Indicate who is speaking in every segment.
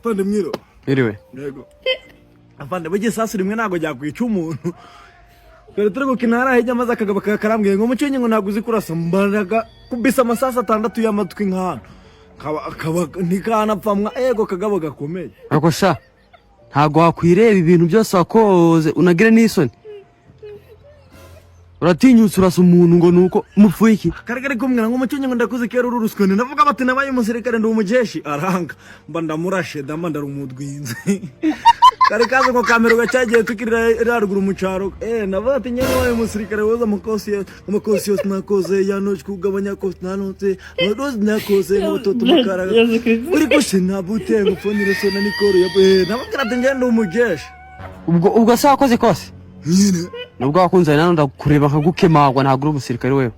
Speaker 1: Afande mwiro.
Speaker 2: Iriwe.
Speaker 1: Yego. Afande buje sasa rimwe nago ryakwica umuntu. Kare turi gukinara hejya maze akagaba karambwiye ngo mucenye ngo naguzi kurasa mbaraga kubisa amasasa 6 y'amatwi nk'ahantu. Kaba ntikanapfamwa ego kagabo gakomeye.
Speaker 2: Ako sha. Ntago wakwireba ibintu byose wakoze unagire n'isoni. Uratinyutse urasa umuntu ngo nuko mupfuye iki?
Speaker 1: Karagari kumwira ngo mucenye ngo ndakuze kera ururusukane navuga bati nabaye umusirikare ndi umujeshi aranga mba ndamurashe ndamandara umudwinze. Kare kaze ngo kamera gacyagiye tukirira ruguru mu cyaro navuga ati nyene waye umusirikare woza amakosi yose nakoze yanoje kugabanya kosi nanotse nodoze nakoze ngo toto mukara uri gushe nabute ngo fonire sona nikoro ya navuga ati njye ndi umujeshi
Speaker 2: ubwo se wakoze kose
Speaker 1: nyine
Speaker 2: nubwo wakunze nano ndakureba nkagukemagwa ntagura umusirikare wewe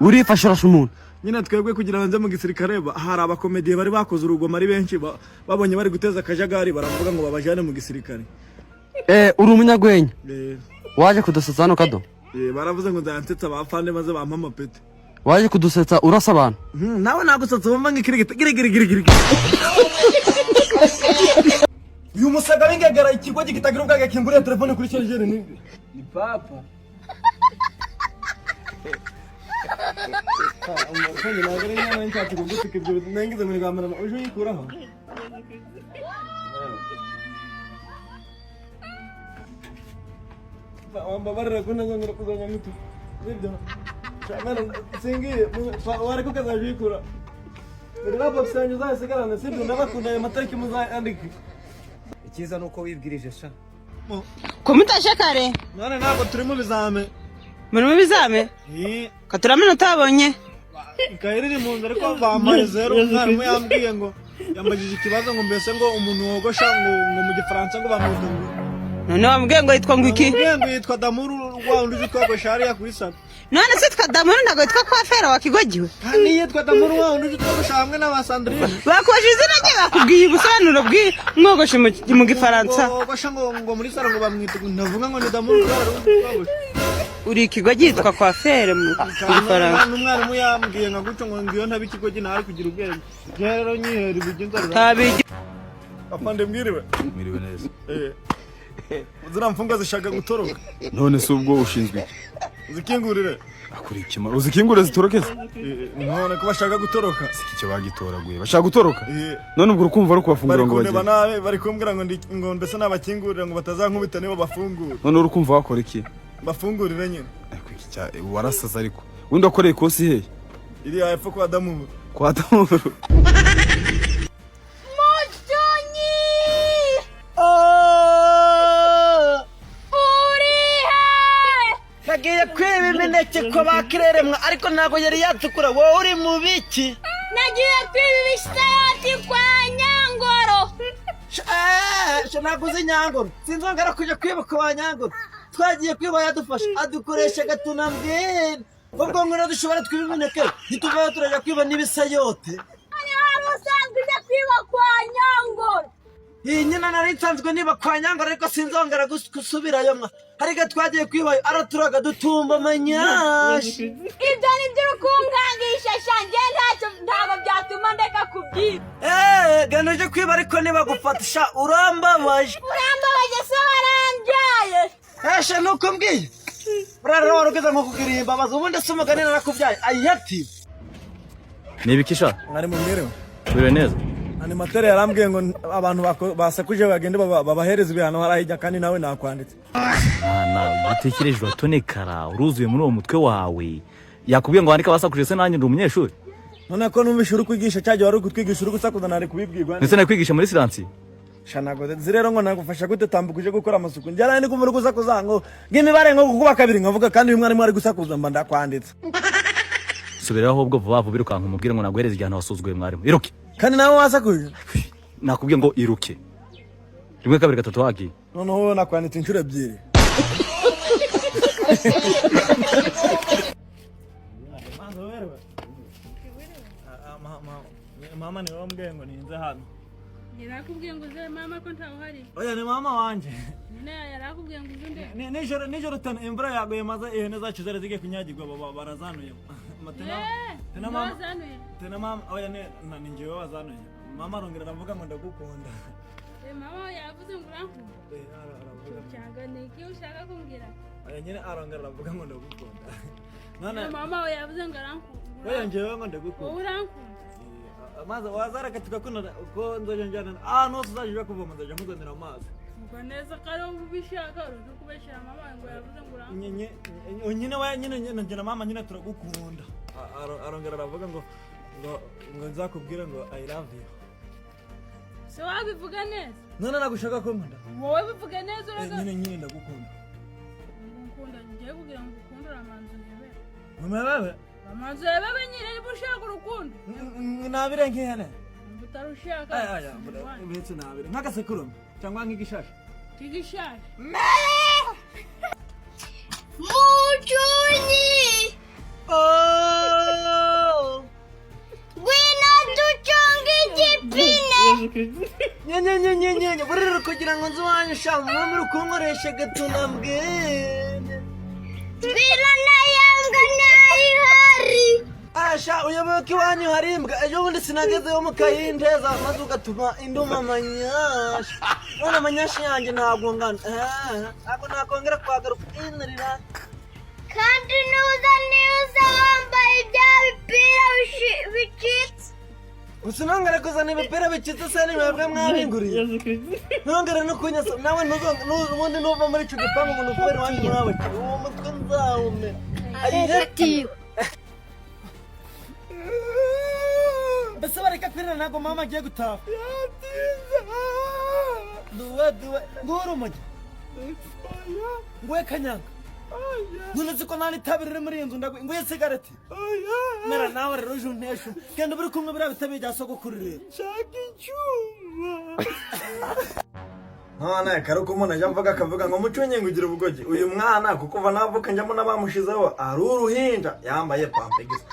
Speaker 2: urifasha urasha umuntu
Speaker 1: nyine twebwe kugira ngo nze mu gisirikare hari abakomediye bari bakoze urugoma ari benshi babonye bari guteza akajagari baravuga ngo babajane mu gisirikare
Speaker 2: uri umunyagwenya waje kudusetsa hano kado
Speaker 1: baravuze ngo nzansetsa abafande maze bampa amapeti
Speaker 2: waje kudusetsa urasa abantu
Speaker 1: nawe nagusetsa wumva ngikirigita girigirigirigiri uyu musaga w'ingegera ikigo gitagira ubwage kinguriye telefone kuri chargeur ni papa umukozi nagere nyama ncyati kugutuka ibyo nengize muri gamara uje yikuraho wamba barra kuna ngongera kuzanya mitu nibyo chamana singiye wari kukaza yikura rero box yanyu zasegarana sibyo nabakunda amatariki muzandika ikiza nuko wibwirije sha
Speaker 3: ko mutashe kare
Speaker 1: none ntabwo turi mu bizame
Speaker 3: muri mu bizame katuramena utabonye
Speaker 1: Kairiri mu nzira ko bambaye zero umwarimu yambwiye ngo yambagije ikibazo ngo mbese ngo umuntu wogosha ngo mu gifaransa ngo bamudungu
Speaker 3: none wambwiye ngo yitwa ngwiki
Speaker 1: ngo yitwa Damuru wa undi twogosha ari yakuri sana
Speaker 3: none se twa Damuru ntago yitwa Kwafera wakigogiwe
Speaker 1: kandi yitwa Damuru wa undi twogosha hamwe n'abasandrine
Speaker 3: bakoje izina rye bakubwiye ubusobanuro bw'umwogosha mu gifaransa
Speaker 1: wogosha ngo muri saro ngo bamwita ndavuga ngo ni Damuru twogosha
Speaker 3: uri ikigo gitwa Kwafera mu gifaransa
Speaker 1: n'umwarimu yambwiye nka guco ngo ngiyo ntabe ikigo ginari kugira ubwenge rero nyihera bigenza
Speaker 3: tabi
Speaker 1: afande mwiriwe
Speaker 4: neza
Speaker 1: uzira mfunga zishaka gutoroka
Speaker 4: none se ubwo ushinzwe iki
Speaker 1: uzikingurire
Speaker 4: akuri ikima uzikingure zitorokeze
Speaker 1: none ko bashaka gutoroka
Speaker 4: icyo bagitoraguye bashaka gutoroka none ubwo urukumva ari kubafungura ngo
Speaker 1: bagiye bari kumbwira ngo mbese nabakingurira ngo batazankubita nibo bafungura
Speaker 4: none urukumva wakora iki
Speaker 1: bafungurire nyine
Speaker 4: warasaza ariko wenda akoreye ikosi hehe
Speaker 1: iri hepfo kwa Damuru
Speaker 5: nagiye kwiba imineke ko bakireremwa ariko ntago yari yatukura wowe uri mu biki
Speaker 6: nagiye kwiba ibisayati kwa Nyangoro
Speaker 5: naguze Nyangoro sinzongera kuja kwiba kwa Nyangoro twagiye kwiba yadufasha adukoresha gatunambwira ubwo ngo dushobora twiba imineke ntituvayo turajya kwiba n'ibisayote
Speaker 6: ani wamusanzwe uje kwiba kwa Nyangoro
Speaker 5: iyi nyina nari nsanzwe niba kwa Nyangoro ariko sinzongera gusubirayo mwa harika twagiye kwibayo araturaga dutumba amanyashi
Speaker 6: ibyo ni byo ukungangisha shange ntabwo byatuma ndeka kubwira
Speaker 5: gana uje kwiba ariko niba gufatisha urambabaje
Speaker 6: se warambyaye
Speaker 5: eshe nuko mbwiye urara warugeze nko kugira imbabazi ubundi se umugani narakubyaye ayati
Speaker 4: nibikisha
Speaker 1: mwari mu mwerewe
Speaker 4: bire neza
Speaker 1: animateur yarambwiye ngo abantu basakuje bagende babahereza ibihano harahijya kandi nawe nakwanditse
Speaker 4: utekereje watonekara uruzuye muri uwo mutwe wawe yakubwiye ngo wandika basakuje se nanjye ndi umunyeshuri
Speaker 1: none ko numvisha uri kwigisha cyaje wari kutwigisha uri gusakuza nari kubibwirwa
Speaker 4: ndetse nakwigisha muri siransi
Speaker 1: shanago zirero ngo nagufasha gute tambukuje gukora amasuku njyana ni kumuri gusakuza ngo ngimibare ngo kukuba kabiri ngavuga kandi uyu mwarimu ari gusakuza mba ndakwanditse
Speaker 4: subiraho ubwo vuba vuba birukanka umubwire ngo naguhereze igihano wasuzuguye mwarimu iruke
Speaker 1: kandi nawe wasakuje
Speaker 4: nakubwiye ngo iruke rimwe kabiri gatatu wagiye
Speaker 1: none wowe nakwanditse inshuro ebyiri mama ni wambwiye ngo ninze hano
Speaker 7: yarakubwiye ngo uze mama ko ntawuhari
Speaker 1: oya ni mama wanje
Speaker 7: nyine yarakubwiye ngo uze
Speaker 1: nijoro tana imvura yaguye maze ihene zacu zari zigiye kunyagirwa barazanuye tena mama oya ni njyewe wazanuye mama arongera aravuga ngo ndagukunda.
Speaker 7: Mama yavuze ngo urankunda.
Speaker 1: Aravuga
Speaker 7: cyangwa ni iki ushaka kumbwira?
Speaker 1: aya nyine arongera aravuga ngo ndagukunda. None
Speaker 7: mama yavuze ngo arankunda.
Speaker 1: wewe njewe ngo ndagukunda.
Speaker 7: Urankunda.
Speaker 1: Amazi wazareka tugakunda uko nzoje njyana no tuzajya kuvoma nzaje muzanira amazi.
Speaker 7: Ubwo neza kare ubishaka uri kubeshya mama ngo yavuze ngo urankunda.
Speaker 1: Nyine we nyine njye na mama nyine turagukunda. Arongera aravuga ngo nzakubwira ngo I love you.
Speaker 7: Se wabivuga neza?
Speaker 1: None nagushaka ko nkunda.
Speaker 7: Wowe bivuga neza uraga.
Speaker 1: Nyine ndagukunda.
Speaker 7: Ngukunda ngiye kugira ngo ukundure amanzu yebere.
Speaker 1: Mama
Speaker 7: Amanzu yebere nyine niba ushaka urukundo.
Speaker 1: Nabire nkihene.
Speaker 7: Utarushaka.
Speaker 1: Aya ubetse nabire. Nk'agasekurume cyangwa nk'igishashi.
Speaker 7: Kigishashi.
Speaker 6: Muchuni! Oh! Gwina duchongi jipine!
Speaker 5: Nye burira kugira ngo nzi wanyu sha mwami rukunkoresha gatunambwene.
Speaker 6: Gwina na yanga na ihari!
Speaker 5: Asha uyoboke iwanyu hari imbwa ejo bundi sinagezeyo mu kayinteza maze ugatuma induma amanyasha. None amanyasha yanjye ntabwo ngana. Ntabwo nakongera kwagaruka inarira.
Speaker 6: Kandi nuza wambaye bya bipira bicitse.
Speaker 5: Usinongere kuzana ibipira bicitse se ni mwebwe mwabinguriye. Ntongere no kunyasa nawe ubundi nuva muri icyo gipangu umuntu kubera iwanyu mwawe. Uwo mutwe nzawume.
Speaker 6: Ayihati.
Speaker 5: Mbese bareka kwirira ntabwo mama agiye gutaha. Duwe nguru umugi. Ngwe kanyanga. None ziko nani tabirire muri inzu ngwe sigareti. Mera nawe rero junteshu. Kende buri kumwe bira bitabijya soko kurire. Shaka icyuma. None karuko umuntu ajya mvuga akavuga ngo mucunye ngugira ubugogi. Uyu mwana kuko va navuka njyamo nabamushizeho ari uruhinja yambaye pampegisi.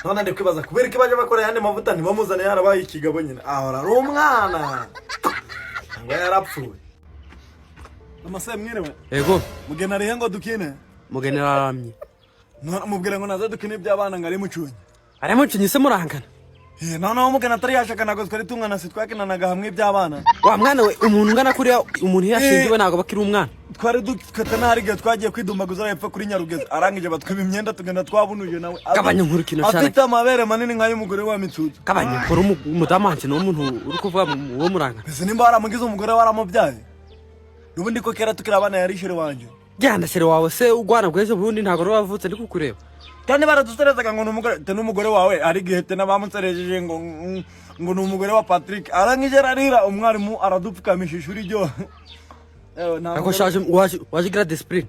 Speaker 5: None ndi kwibaza kubera iki baje bakora yandi mavuta ntibamuzane yarabaye ikigabo nyine. Ahora ari umwana. Ngo yarapfuye. Amase mwirewe.
Speaker 2: Ego.
Speaker 1: Mugena rihe ngo dukine.
Speaker 2: Mugenera aramye.
Speaker 1: None mubwire ngo naza dukine iby'abana ngari mucunye.
Speaker 2: Ari mucunye se murangana.
Speaker 1: None mugena atari yashaka nago twari tungana se twakinanaga hamwe iby'abana.
Speaker 2: Wa mwana we umuntu ngana kuri umuntu yashingiwe nago bakiri umwana.
Speaker 1: Twari dukata nariga twagiye kwidumbaguza yapfa kuri Nyarugeze arangije batwiba imyenda tugenda twabunuje nawe.
Speaker 2: Kabanya nkuru kino cyane.
Speaker 1: Afite amabere manini nkayo umugore wa Mitsuzu.
Speaker 2: Kabanya nkuru umudamanje no umuntu uri kuvuga uwo murangana.
Speaker 1: Ese nimba waramugize umugore waramubyaye. Nubundi ko kera tukira abana yarishire wanje.
Speaker 2: Jyana shere wawe se ugwana bweze bundi ntago wavutse ndi kukureba.
Speaker 1: Kandi baraduserezaga ngo n'umugore wawe ari gihete n'abamutserejeje ngo n'umugore wa Patrick arangije ararira umwarimu aradupfukamisha ishuri ryo.
Speaker 2: Ako shaje waje gira discipline.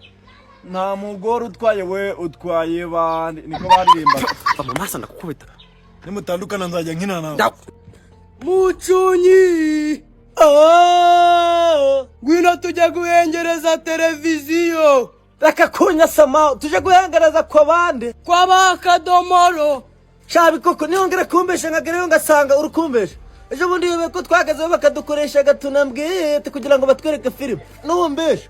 Speaker 1: Nta mugore utwaye we utwaye bandi niko baririmba.
Speaker 2: Mama sana kukubita.
Speaker 1: Nimutandukana nzajya nkina nawe.
Speaker 2: Mucunyi. Gwina tujya guhengereza televiziyo.
Speaker 5: Reka kunyasa ma tuje guhengereza kwa bande.
Speaker 2: Kwa bakadomoro.
Speaker 5: Shabi koko niyongera kumbesha ngagere ngasanga urukumbesha. Ejo bundi yebe ko twagaze bakadukoresha gatunambwete kugira ngo batwereke film. Numbesha.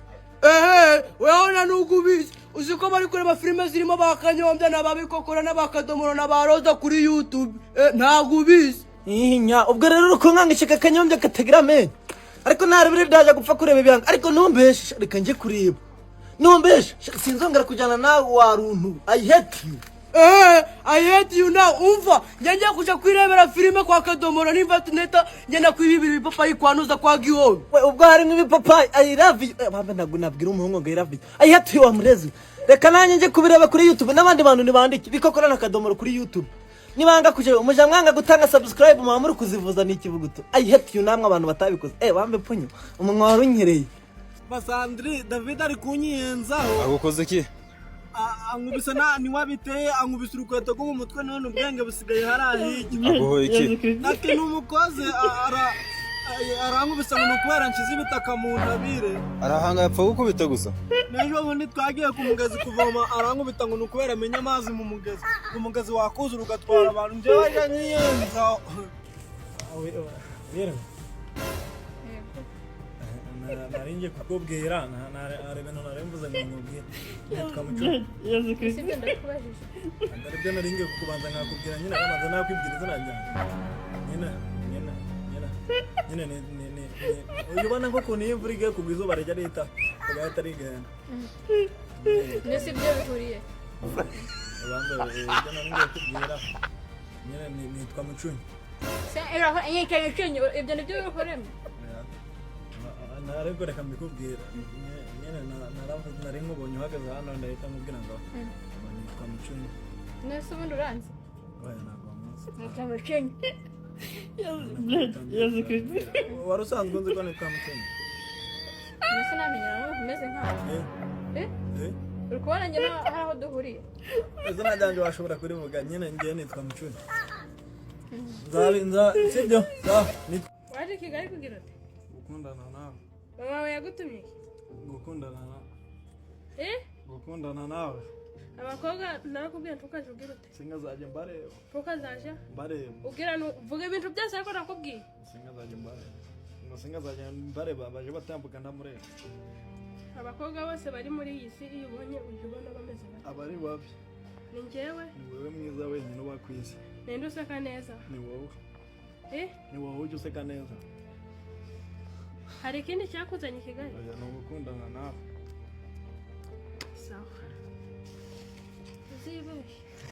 Speaker 2: Weona nukubizi. Uziko bari kureba filime zirimo bakanyombya nababikokora nabakadomoro nabaroza kuri YouTube. Ntagubizi.
Speaker 5: Inya ubwo rero urukunkangishika kanyombya katagrame. Ariko narebire ndaje gupfa kureba ibyanga. Ariko numbesha reka nje kuriba. Numbesha sinzongera kujyana nawe waruntu. I hate you.
Speaker 2: I hate you now. Umva njye kuja kwirebera filime kwa Kadomoro n'Invatineta njye kwibibira ibipapayi kwanuza kwa Gihome.
Speaker 5: We ubwo hari n'ibipapayi I love you. Bamba nabwira umuhungu ngo I love you. I hate you amurezi. Reka nanye nje kubireba kuri YouTube n'abandi bantu nibandiki bikokora na Kadomoro kuri YouTube. Nibanga kuje umuja mwanga gutanga subscribe mwamuri kuzivuza n'ikivuguto. I hate you namwe abantu batabikoze. Bambe punyo umunwa warunyereye. Basandri David ari kunyiyenzaho.
Speaker 8: Agukoze ki?
Speaker 5: Angubisa ni wabiteye angubisa urukweto rwo mu mutwe none ubwenge busigaye harahije.
Speaker 8: Aguhoye iki?
Speaker 5: Nake numukoze arangubisa ngo nukwera nshize ibitaka mu ntabire.
Speaker 8: Arahanga yapfa gukubita gusa.
Speaker 5: Nejo bundi twagiye ku mugezi kuvoma arangubita ngo nukwera menya amazi mu mugezi. Umugezi wakuzura ugatwara abantu nje waje nyiyenzaho. Wera. Narinje kukubwira narebe narembuza ngumubwira twamucu
Speaker 7: Yesu Kristo ndakubajije
Speaker 5: ndaribyo narinje kukubanza ngakubwira nyine amaze nakwibwiriza najya nyine
Speaker 1: nyine uyibona ko kuntu imvura igiye kugwa izuba rijya rita rigahita rigenda
Speaker 7: nese ibyo bihuriye
Speaker 1: abanza ibyo nari ngiye kubwira nyine nitwa Mucunyi
Speaker 7: ibyo nibyo bikoremo
Speaker 1: ntarego reka mbikubwira nyine nari nkubonye uhagaze hano ndahita nkubwira ngo nitwa Mucunyi
Speaker 7: nese ubundi uranzi
Speaker 1: oya ntabwo wamuzi
Speaker 7: nitwa Mucunyi
Speaker 1: wari usanzwe nzi ko nitwa Mucunyi
Speaker 7: nese namenya nawe umeze nkawe uri kubona njye hari aho duhuriye
Speaker 1: izina ryanjye washobora kurivuga nyine ngiye nitwa Mucunyi sibyo
Speaker 7: waje Kigali kugira ati
Speaker 1: gukundana nawe
Speaker 7: mama wawe yagutumye
Speaker 1: gukundana nawe
Speaker 7: abakobwa narakubwira ntukaje ubwira ute
Speaker 1: singazajya mbareba
Speaker 7: ntukazaje
Speaker 1: mbareba
Speaker 7: ubwira vuga ibintu byose ariko nakubwiye
Speaker 1: singazajya mbareba baje batambuka ndamureba
Speaker 7: abakobwa bose bari muri iyi si iyo ubonye ujya ubona bameze bate
Speaker 1: abari babi
Speaker 7: ni njyewe
Speaker 1: ni wowe mwiza wenyine uba ku isi
Speaker 7: ninde useka neza
Speaker 1: ni wowe ni wowe ujya useka neza
Speaker 7: hari ikindi cyakuzanye i Kigali
Speaker 1: oya ni ugukundana nawe
Speaker 7: sawa uzibeshye